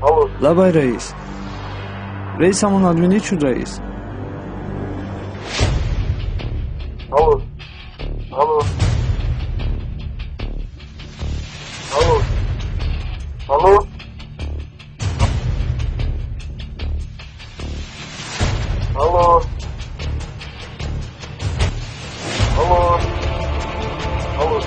Алло. Давай, Раис. Раис همون آدمینی چون رئیس. Алло. Алло. Алло. Алло. Алло. Алло. Алло.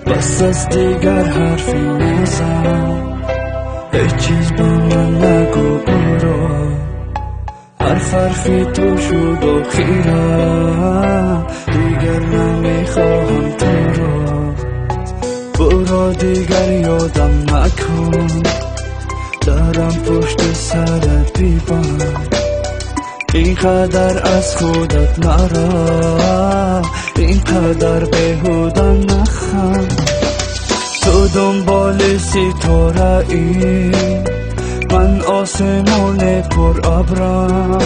بس از دیگر حرفی نزن، هیچ چیز به من نگو برو. حرفی تو شد و خیرم، دیگر نمیخواهم تو رو. برو دیگر یادم نکن، دارم پشت سرت بیبند. اینقدر از خودت نرا، اینقدر بهودن نخم. تو دنبال ستاره ای، من آسمون پر ابرم.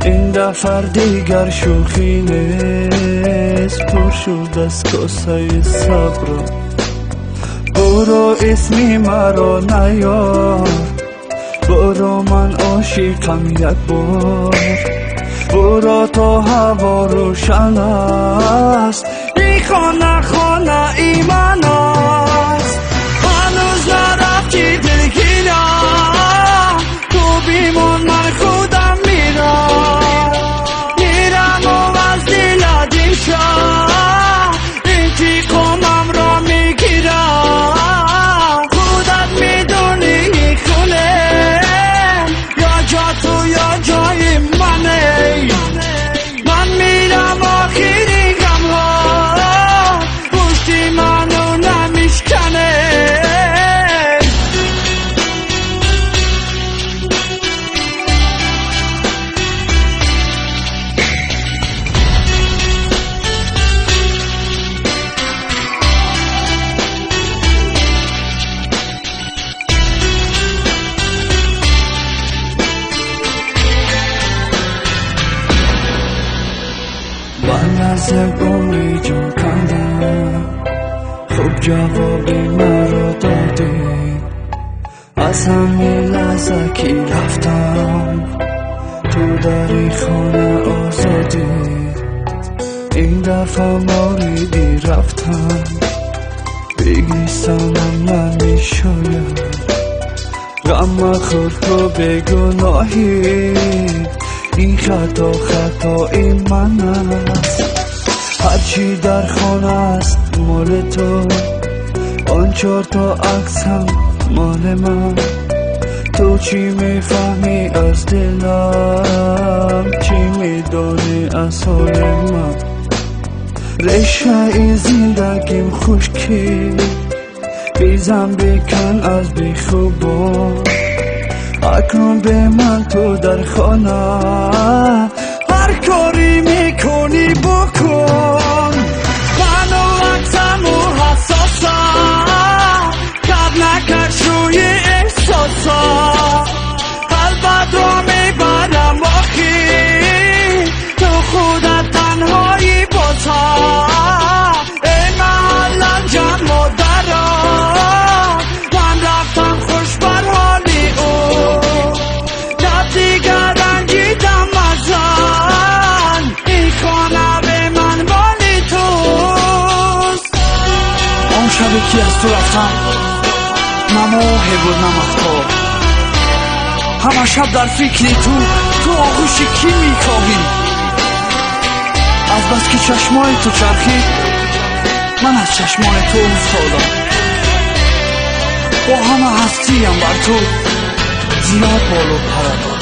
این دفعه دیگر شوخی نیست، پر شد از کاسه صبرم. برو اسمی مرا نیار، برو من عاشقم یک بار. برو تا هوا روشن است، این خانه ای من است. هنوز نرفتی دلگیرم، تو بیمون من خودم میرم. میرم و از دل دیشم انتقامم را میگیرم. خودت میدونی خونه یا جا تو یا جای منه. من میرم آخری غم ها پشتی منو نمیشکنه. من از یک عمری جون کندم، خوب جوابی مرا دادی. از همین لحظه که رفتم تو در این خانه آزادی. این دفعه موریدی رفتم، بگی سنم نمیشاید. غم مخور تو بگناهی، این خطای من است. هرچی در خانه است مال تو، آن 4 تا عکس هم مال من. تو چی میفهمی از دلم، چی میدانی از حال من. رشته این زندگیم خشکی، بیزم بکن از بیخوبان. اکنون به من تو در خانه، هر کاری میکنی بکن. من و عکسم و حساسم، کب نکرد روی احساسم. قلبت را میبرم آخی، تو خودت تنهایی بازم. ای محلم جمع و درم، من رفتم خوش بر حالی او. دیگر رنگیدم ازن، این خانه به من مالی توست. آن شبی که از تو رفتم نماهی بود نمکتا. همه شب در فکری تو آغوش کی میکاهی. از بس که چشمای تو چرخید، من از چشمای تو افتادم. با همه هستیم بر تو زیاد بالو پردم.